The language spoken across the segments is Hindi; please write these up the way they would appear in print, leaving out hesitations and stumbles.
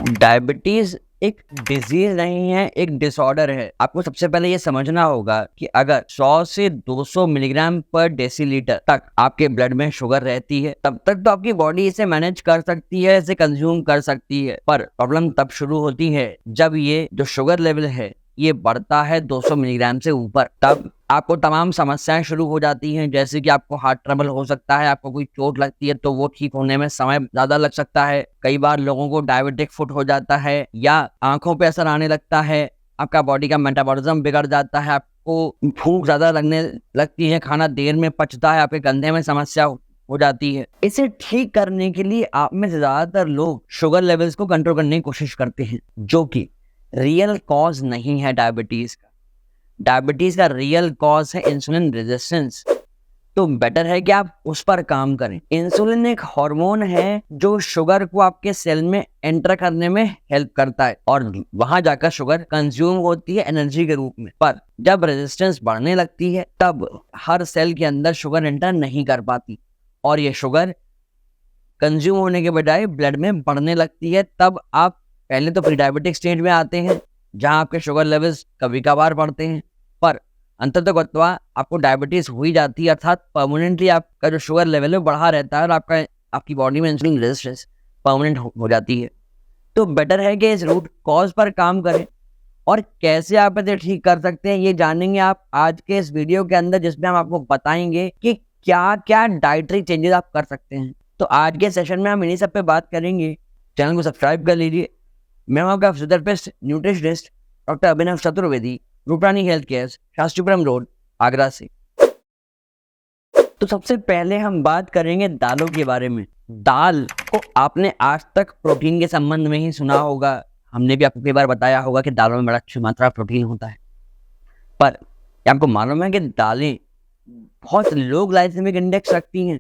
डायबिटीज एक डिजीज नहीं है, एक डिसऑर्डर है। आपको सबसे पहले ये समझना होगा कि अगर 100 से 200 मिलीग्राम पर डेसीलीटर तक आपके ब्लड में शुगर रहती है, तब तक तो आपकी बॉडी इसे मैनेज कर सकती है, इसे कंज्यूम कर सकती है। पर प्रॉब्लम तब शुरू होती है जब ये जो शुगर लेवल है ये बढ़ता है 200 मिलीग्राम से ऊपर। तब आपको तमाम समस्याएं शुरू हो जाती हैं, जैसे कि आपको हार्ट ट्रबल हो सकता है, आपको कोई चोट लगती है तो वो ठीक होने में समय ज्यादा लग सकता है। कई बार लोगों को डायबिटिक फुट हो जाता है या आंखों पे असर आने लगता है, आपका बॉडी का मेटाबॉलिज्म बिगड़ जाता है, आपको भूख ज्यादा लगने लगती है, खाना देर में पचता है, आपके कंधे में समस्या हो जाती है। इसे ठीक करने के लिए आप में से ज्यादातर लोग शुगर लेवल्स को कंट्रोल करने की कोशिश करते हैं, जो कि रियल कॉज नहीं है डायबिटीज का। डायबिटीज का रियल कॉज है इंसुलिन रेजिस्टेंस। तो बेटर है कि आप उस पर काम करें। इंसुलिन एक हार्मोन है जो शुगर को आपके सेल में एंटर करने में हेल्प करता है और वहां जाकर शुगर कंज्यूम होती है एनर्जी के रूप में। पर जब रेजिस्टेंस बढ़ने लगती है तब हर सेल के अंदर शुगर एंटर नहीं कर पाती और ये शुगर कंज्यूम होने के बजाय ब्लड में बढ़ने लगती है। तब आप पहले तो प्री डायबिटिक स्टेज में आते हैं जहां आपके शुगर लेवल्स कभी कभार बढ़ते हैं, पर अंततः आपको डायबिटीज हो ही जाती है, अर्थात परमानेंटली आपका जो शुगर लेवल है बढ़ा रहता है और आपकी बॉडी में इंसुलिन रेजिस्टेंस परमानेंट हो जाती है। तो बेटर है कि इस रूट कॉज पर काम करें और कैसे आप इसे ठीक कर सकते हैं ये जानेंगे आप आज के इस वीडियो के अंदर, जिसमें हम आपको बताएंगे कि क्या क्या डाइटरी चेंजेस आप कर सकते हैं। तो आज के सेशन में हम इन्हीं सब पे बात करेंगे। चैनल को सब्सक्राइब कर लीजिए। मैं हूं आपका physiotherapist nutritionist doctor Abhinav Chaturvedi, Ruprani health care, Shastripuram road, Agra से। तो सबसे पहले हम बात करेंगे दालों के बारे में। दाल को आपने आज तक प्रोटीन के संबंध में ही सुना होगा। हमने भी आपको कई बार बताया होगा कि दालों में बड़ा अच्छी मात्रा प्रोटीन होता है। पर क्या आपको मालूम है कि दालें बहुत लो ग्लाइसेमिक इंडेक्स रखती हैं,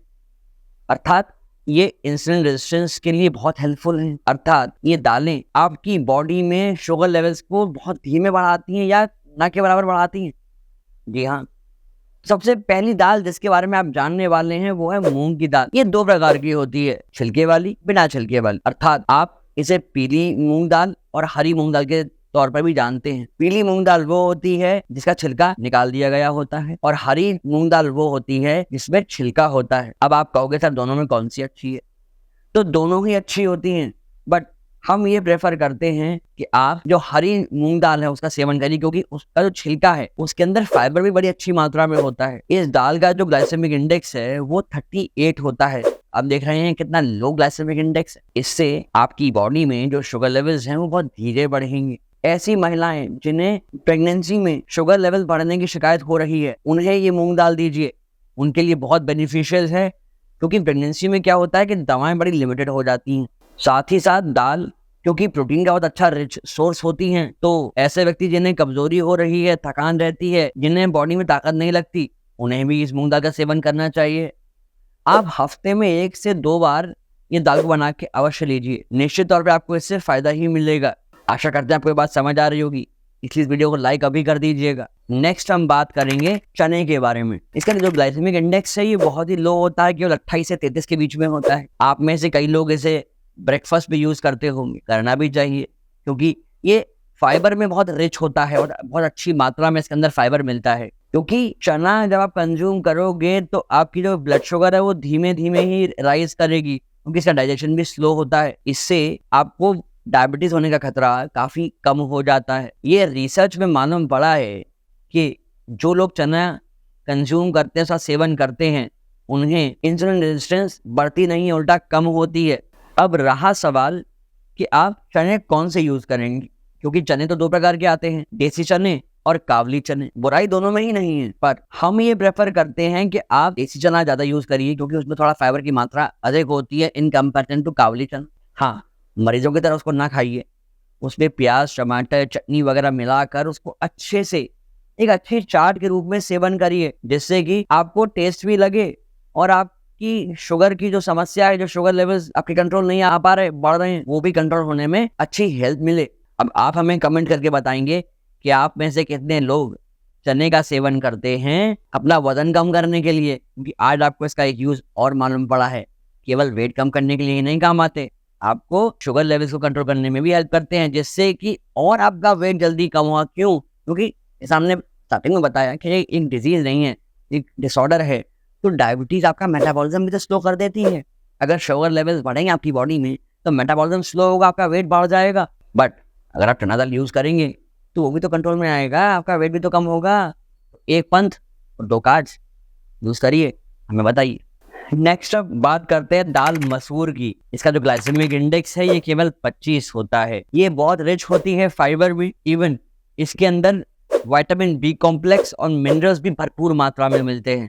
अर्थात ये इंसुलिन रेजिस्टेंस के लिए बहुत हेल्पफुल हैं। अर्थात ये दालें आपकी बॉडी में शुगर लेवल्स को बहुत धीमे बढ़ाती हैं या ना के बराबर बढ़ाती हैं। जी हाँ, सबसे पहली दाल जिसके बारे में आप जानने वाले हैं वो है मूंग की दाल। ये दो प्रकार की होती है, छिलके वाली, बिना छिलके वाली। अर्थात आप इसे पीली मूंग दाल और हरी मूंग दाल के तौर पर भी जानते हैं। पीली मूंग दाल वो होती है जिसका छिलका निकाल दिया गया होता है और हरी मूंग दाल वो होती है जिसमें छिलका होता है। अब आप कहोगे सर दोनों में कौन सी अच्छी है? तो दोनों ही अच्छी होती हैं, बट हम ये प्रेफर करते हैं कि आप जो हरी मूंग दाल है उसका सेवन करिए, क्योंकि उसका जो छिलका है उसके अंदर फाइबर भी बड़ी अच्छी मात्रा में होता है। इस दाल का जो ग्लाइसेमिक इंडेक्स है वो 38 होता है। अब देख रहे हैं कितना लो ग्लाइसेमिक इंडेक्स है। इससे आपकी बॉडी में जो शुगर लेवल्स हैं वो बहुत धीरे बढ़ेंगे। ऐसी महिलाएं जिन्हें प्रेगनेंसी में शुगर लेवल बढ़ने की शिकायत हो रही है उन्हें ये मूंग दाल दीजिए, उनके लिए बहुत बेनिफिशियल है। क्योंकि प्रेगनेंसी में क्या होता है कि दवाएं बड़ी लिमिटेड हो जाती हैं। साथ ही साथ दाल क्योंकि प्रोटीन का बहुत अच्छा रिच सोर्स होती हैं, तो ऐसे व्यक्ति जिन्हें कमजोरी हो रही है, थकान रहती है, जिन्हें बॉडी में ताकत नहीं लगती, उन्हें भी इस मूंग दाल का सेवन करना चाहिए। आप हफ्ते में 1 से 2 बार ये दाल को बना के अवश्य लीजिए, निश्चित तौर पर आपको इससे फायदा ही मिलेगा। आशा करते हैं आपको ये बात समझ आ रही होगी, इसलिए इस वीडियो को लाइक अभी कर दीजिएगा। नेक्स्ट हम बात करेंगे चने के बारे में। इसका जो ग्लाइसेमिक इंडेक्स है ये बहुत ही लो होता है, केवल 28 से 33 के बीच में होता है। आप में से कई लोग इसे ब्रेकफास्ट भी यूज करते होंगे, करना भी चाहिए, क्योंकि ये फाइबर में बहुत रिच होता है और बहुत अच्छी मात्रा में इसके अंदर फाइबर मिलता है। क्योंकि चना जब आप कंज्यूम करोगे तो आपकी जो ब्लड शुगर है वो धीमे धीमे ही राइज करेगी, क्योंकि इसका डाइजेशन भी स्लो होता है। इससे आपको डायबिटीज होने का खतरा काफी कम हो जाता है। ये रिसर्च में मालूम पड़ा है कि जो लोग चना कंज्यूम करते हैं, उसका सेवन करते हैं, उन्हें इंसुलिन रेजिस्टेंस बढ़ती नहीं, उल्टा कम होती है। अब रहा सवाल कि आप चने कौन से यूज करेंगे, क्योंकि चने तो 2 प्रकार के आते हैं, देसी चने और काबली चने। बुराई दोनों में ही नहीं है, पर हम ये प्रेफर करते हैं कि आप देसी चना ज्यादा यूज करिए, क्योंकि उसमें थोड़ा फाइबर की मात्रा अधिक होती है इन कंपेरिजन टू काबली चना। हाँ, मरीजों की तरह उसको ना खाइए, उसमें प्याज, टमाटर, चटनी वगैरह मिलाकर उसको अच्छे से एक अच्छे चाट के रूप में सेवन करिए, जिससे कि आपको टेस्ट भी लगे और आपकी शुगर की जो समस्या है, जो शुगर लेवल्स आपके कंट्रोल नहीं आ पा रहे, बढ़ रहे हैं, वो भी कंट्रोल होने में अच्छी हेल्प मिले। अब आप हमें कमेंट करके बताएंगे कि आप में से कितने लोग चने का सेवन करते हैं अपना वजन कम करने के लिए, क्योंकि आज आपको इसका एक यूज और मालूम पड़ा है। केवल वेट कम करने के लिए नहीं काम आते, आपको शुगर लेवल्स को कंट्रोल करने में भी हेल्प करते हैं, जिससे कि और आपका वेट जल्दी कम हुआ। क्यों? क्योंकि सामने स्टार्टिंग में बताया कि ये एक डिजीज नहीं है, एक डिसऑर्डर है। तो डायबिटीज आपका मेटाबॉलिज्म भी तो स्लो कर देती है। अगर शुगर लेवल्स बढ़ेंगे आपकी बॉडी में तो मेटाबॉलिज्म स्लो होगा, आपका वेट बढ़ जाएगा। बट अगर आप चना दाल यूज करेंगे तो वो भी तो कंट्रोल में आएगा, आपका वेट भी तो कम होगा। एक पंथ और दो कार्ब्स यूज करिए, हमें बताइए। नेक्स्ट अब बात करते हैं दाल मसूर की। इसका जो ग्लाइसेमिक इंडेक्स है ये केवल 25 होता है। ये बहुत रिच होती है फाइबर भी, इवन इसके अंदर विटामिन बी कॉम्प्लेक्स और मिनरल्स भी भरपूर मात्रा में मिलते हैं।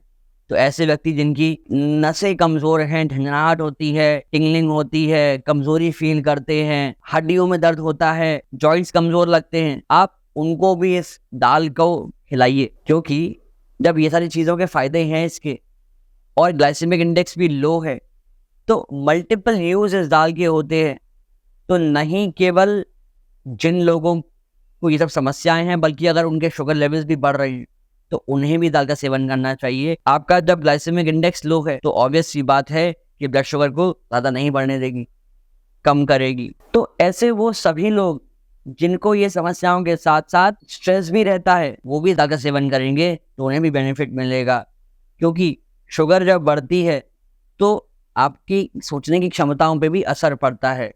तो ऐसे व्यक्ति जिनकी नसें कमजोर हैं, झंझनाहट होती है, टिंगलिंग होती है, कमजोरी फील करते हैं, हड्डियों में दर्द होता है, जॉइंट्स कमजोर लगते हैं, आप उनको भी इस दाल को खिलाइए। क्योंकि जब ये सारी चीज़ों के फायदे हैं इसके और ग्लाइसेमिक इंडेक्स भी लो है तो मल्टीपल यूज इस दाल के होते हैं। तो नहीं केवल जिन लोगों को ये सब समस्याएं हैं, बल्कि अगर उनके शुगर लेवल्स भी बढ़ रहे हैं तो उन्हें भी दाल का सेवन करना चाहिए। आपका जब ग्लाइसेमिक इंडेक्स लो है तो ऑब्वियस सी बात है कि ब्लड शुगर को ज़्यादा नहीं बढ़ने देगी, कम करेगी। तो ऐसे वो सभी लोग जिनको ये समस्याओं के साथ साथ स्ट्रेस भी रहता है वो भी दाल का सेवन करेंगे तो उन्हें भी बेनिफिट मिलेगा। क्योंकि शुगर जब बढ़ती है तो आपकी सोचने की क्षमताओं पे भी असर पड़ता है।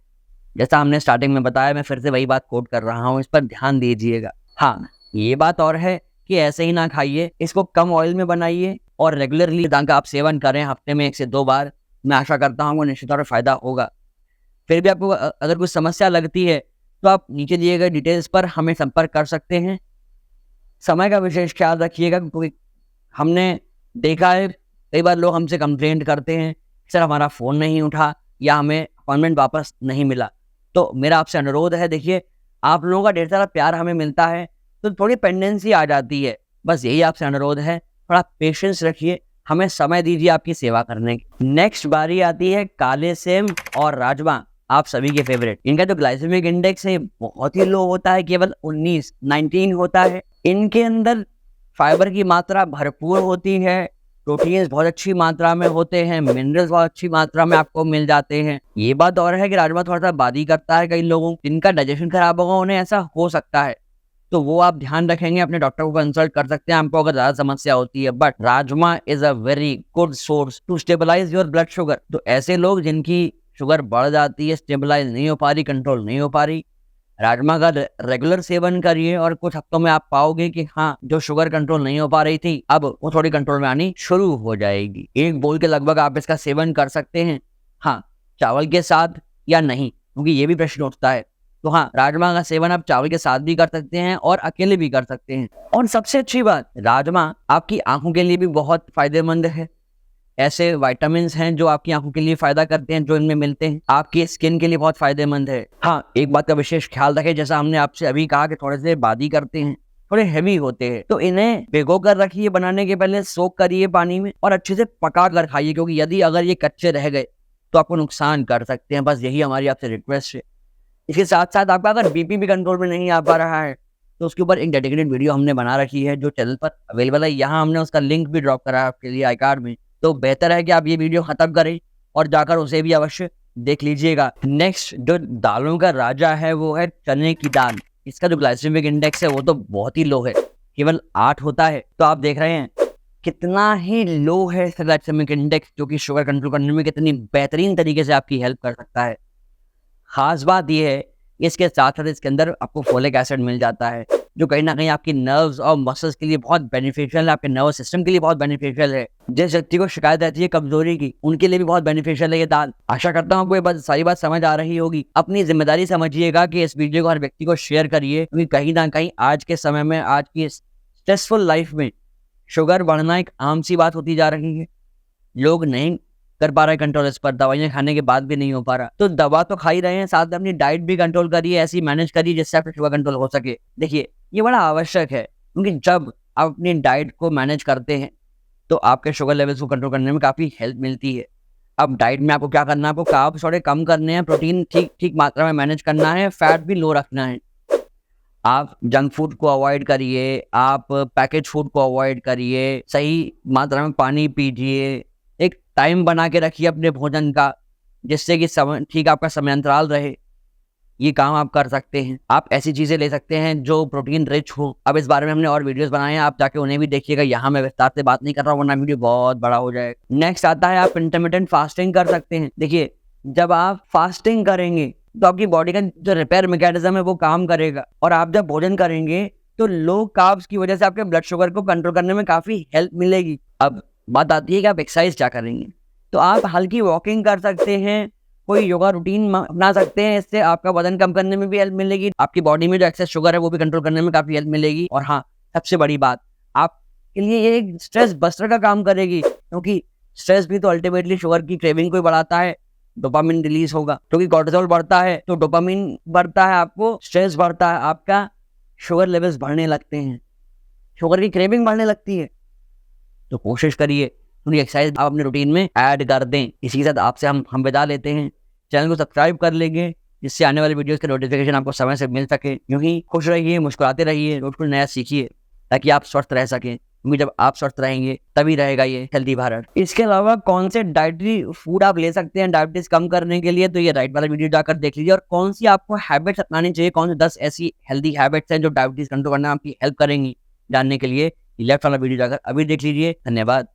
जैसा हमने स्टार्टिंग में बताया, मैं फिर से वही बात कोट कर रहा हूँ, इस पर ध्यान दीजिएगा। हाँ, ये बात और है कि ऐसे ही ना खाइए, इसको कम ऑयल में बनाइए और रेगुलरली दाल का आप सेवन करें, हफ्ते में 1 से 2 बार। मैं आशा करता हूँ निश्चित तौर पर फायदा होगा। फिर भी आपको अगर कुछ समस्या लगती है तो आप नीचे दिए गए डिटेल्स पर हमें संपर्क कर सकते हैं। समय का विशेष ख्याल रखिएगा, क्योंकि हमने देखा है कई बार लोग हमसे कंप्लेंट करते हैं सर हमारा फ़ोन नहीं उठा या हमें अपॉइंटमेंट वापस नहीं मिला। तो मेरा आपसे अनुरोध है, देखिए आप लोगों का ढेर सारा प्यार हमें मिलता है तो थोड़ी पेंडेंसी आ जाती है। बस यही आपसे अनुरोध है, थोड़ा पेशेंस रखिए, हमें समय दीजिए आपकी सेवा करने की। नेक्स्ट बारी आती है काले सेम और राजमा, आप सभी के फेवरेट। इनका जो ग्लाइसेमिक इंडेक्स है बहुत ही लो होता है, केवल 19 होता है। इनके अंदर फाइबर की मात्रा भरपूर होती है, प्रोटीन्स बहुत अच्छी मात्रा में होते हैं, मिनरल्स बहुत अच्छी मात्रा में आपको मिल जाते हैं। ये बात और है कि राजमा थोड़ा सा बादी करता है, कई लोगों जिनका डाइजेशन खराब होगा उन्हें ऐसा हो सकता है, तो वो आप ध्यान रखेंगे, अपने डॉक्टर को कंसल्ट कर सकते हैं आपको अगर ज्यादा समस्या होती है। But rajma is a very good source to stabilize your blood sugar. तो ऐसे लोग जिनकी शुगर बढ़ जाती है, स्टेबलाइज नहीं हो पा रही, कंट्रोल नहीं हो पा रही, राजमा का रेगुलर सेवन करिए और कुछ हफ्तों में आप पाओगे कि हाँ, जो शुगर कंट्रोल नहीं हो पा रही थी अब वो थोड़ी कंट्रोल में आनी शुरू हो जाएगी। 1 बोल के लगभग आप इसका सेवन कर सकते हैं। हाँ, चावल के साथ या नहीं, क्योंकि ये भी प्रश्न उठता है। तो हाँ, राजमा का सेवन आप चावल के साथ भी कर सकते हैं और अकेले भी कर सकते हैं। और सबसे अच्छी बात, राजमा आपकी आंखों के लिए भी बहुत फायदेमंद है। ऐसे विटामिन्स हैं जो आपकी आंखों के लिए फायदा करते हैं, जो इनमें मिलते हैं, आपकी स्किन के लिए बहुत फायदेमंद है। हाँ, एक बात का विशेष ख्याल रखें, जैसा हमने आपसे अभी कहा कि थोड़े से बादी करते हैं, थोड़े हैवी होते हैं, तो इन्हें भिगो कर रखिए, बनाने के पहले सोक करिए पानी में और अच्छे से पका कर खाइए, क्योंकि यदि अगर ये कच्चे रह गए तो आपको नुकसान कर सकते हैं। बस यही हमारी आपसे रिक्वेस्ट है। इसके साथ साथ आपका अगर बीपी भी कंट्रोल में नहीं आ पा रहा है तो उसके ऊपर एक डेडिकेटेड वीडियो हमने बना रखी है जो चैनल पर अवेलेबल है। यहाँ हमने उसका लिंक भी ड्रॉप करा है आपके लिए आई कार्ड में, तो बेहतर है कि आप ये वीडियो खत्म करें और जाकर उसे भी अवश्य देख लीजिएगा। नेक्स्ट जो दालों का राजा है वो है चने की दाल। इसका जो ग्लाइसेमिक इंडेक्स है वो तो बहुत ही लो है, केवल 8 होता है। तो आप देख रहे हैं कितना ही लो है इसका ग्लाइसेमिक इंडेक्स, जो कि शुगर कंट्रोल करने में कितनी बेहतरीन तरीके से आपकी हेल्प कर सकता है। खास बात यह है इसके साथ साथ इसके अंदर आपको फोलिक एसिड मिल जाता है, जो कहीं ना कहीं आपकी नर्व्स और मसल्स के लिए बहुत बेनिफिशियल है, आपके नर्वस सिस्टम के लिए बहुत बेनिफिशियल है। जिस व्यक्ति को शिकायत रहती है कमजोरी की, उनके लिए भी बहुत बेनिफिशियल है ये दाल। आशा करता हूँ आपको ये सारी बात समझ आ रही होगी। अपनी जिम्मेदारी समझिएगा कि इस वीडियो को हर व्यक्ति को शेयर करिए, क्योंकि कहीं ना कहीं आज के समय में, आज की स्ट्रेसफुल लाइफ में शुगर बढ़ना एक आम सी बात होती जा रही है। लोग नहीं कर पा रहे कंट्रोल इस पर, दवाइयां खाने के बाद भी नहीं हो पा रहा। तो दवा तो खा ही रहे हैं, साथ में अपनी डाइट भी कंट्रोल करिए, ऐसी मैनेज करिए जिससे आपका शुगर कंट्रोल हो सके। देखिए ये बड़ा आवश्यक है, क्योंकि जब आप अपनी डाइट को मैनेज करते हैं तो आपके शुगर लेवल्स को कंट्रोल करने में काफ़ी हेल्प मिलती है। अब डाइट में आपको क्या करना है, आपको कार्ब्स थोड़े कम करने हैं, प्रोटीन ठीक मात्रा में मैनेज करना है, फैट भी लो रखना है। आप जंक फूड को अवॉइड करिए, आप पैकेज फूड को अवॉइड करिए, सही मात्रा में पानी पीजिए, एक टाइम बना के रखिए अपने भोजन का, जिससे कि ठीक आपका समयांतराल रहे, ये काम आप कर सकते हैं। आप ऐसी चीजें ले सकते हैं जो प्रोटीन रिच हो। अब इस बारे में हमने और वीडियोस बनाए हैं, आप जाके उन्हें भी देखिएगा। यहाँ मैं विस्तार से बात नहीं कर रहा हूँ वरना वीडियो बहुत बड़ा हो जाएगा। नेक्स्ट आता है आप इंटरमिटेंट फास्टिंग कर सकते हैं। देखिए, जब आप फास्टिंग करेंगे तो आपकी बॉडी का जो रिपेयर मैकेनिज्म है वो काम करेगा, और आप जब भोजन करेंगे तो लो कार्ब्स की वजह से आपके ब्लड शुगर को कंट्रोल करने में काफी हेल्प मिलेगी। अब बात आती है कि आप एक्सरसाइज क्या करेंगे, तो आप हल्की वॉकिंग कर सकते हैं, कोई योगा रूटीन अपना सकते हैं। इससे आपका वजन कम करने में भी हेल्प मिलेगी, आपकी बॉडी में जो एक्सेस शुगर है वो भी कंट्रोल करने में काफी हेल्प मिलेगी। और हाँ, सबसे बड़ी बात, आपके लिए ये एक स्ट्रेस बस्टर का काम करेगी, क्योंकि स्ट्रेस भी तो अल्टीमेटली शुगर की क्रेविंग को ही बढ़ाता है। डोपामिन रिलीज होगा, क्योंकि कोर्टिसोल बढ़ता है तो डोपामिन बढ़ता है, आपको स्ट्रेस बढ़ता है, आपका शुगर लेवल्स बढ़ने लगते हैं, शुगर की क्रेविंग बढ़ने लगती है। तो कोशिश करिए थोड़ी एक्सरसाइज आप अपने रूटीन में ऐड कर दें। इसी के साथ आपसे हम विदा लेते हैं। चैनल को सब्सक्राइब कर लेंगे, जिससे आने वाले वीडियोस के नोटिफिकेशन आपको समय से मिल सके। यूं ही खुश रहिए, मुस्कुराते रहिए, रोज कुछ नया सीखिए, ताकि आप स्वस्थ रह सकें, क्योंकि जब आप स्वस्थ रहेंगे तभी रहेगा ये हेल्दी भारत। इसके अलावा कौन से डाइटरी फूड आप ले सकते हैं डायबिटीज कम करने के लिए, तो ये राइट वाला वीडियो जाकर देख लीजिए। और कौन सी आपको हैबिट्स अपनानी चाहिए, कौन सी 10 ऐसी हेल्दी हैबिट्स हैं जो डायबिटीज कंट्रोल करने में आपकी हेल्प करेंगी, जानने के लिए लेफ्ट वाला वीडियो जाकर अभी देख लीजिए। धन्यवाद।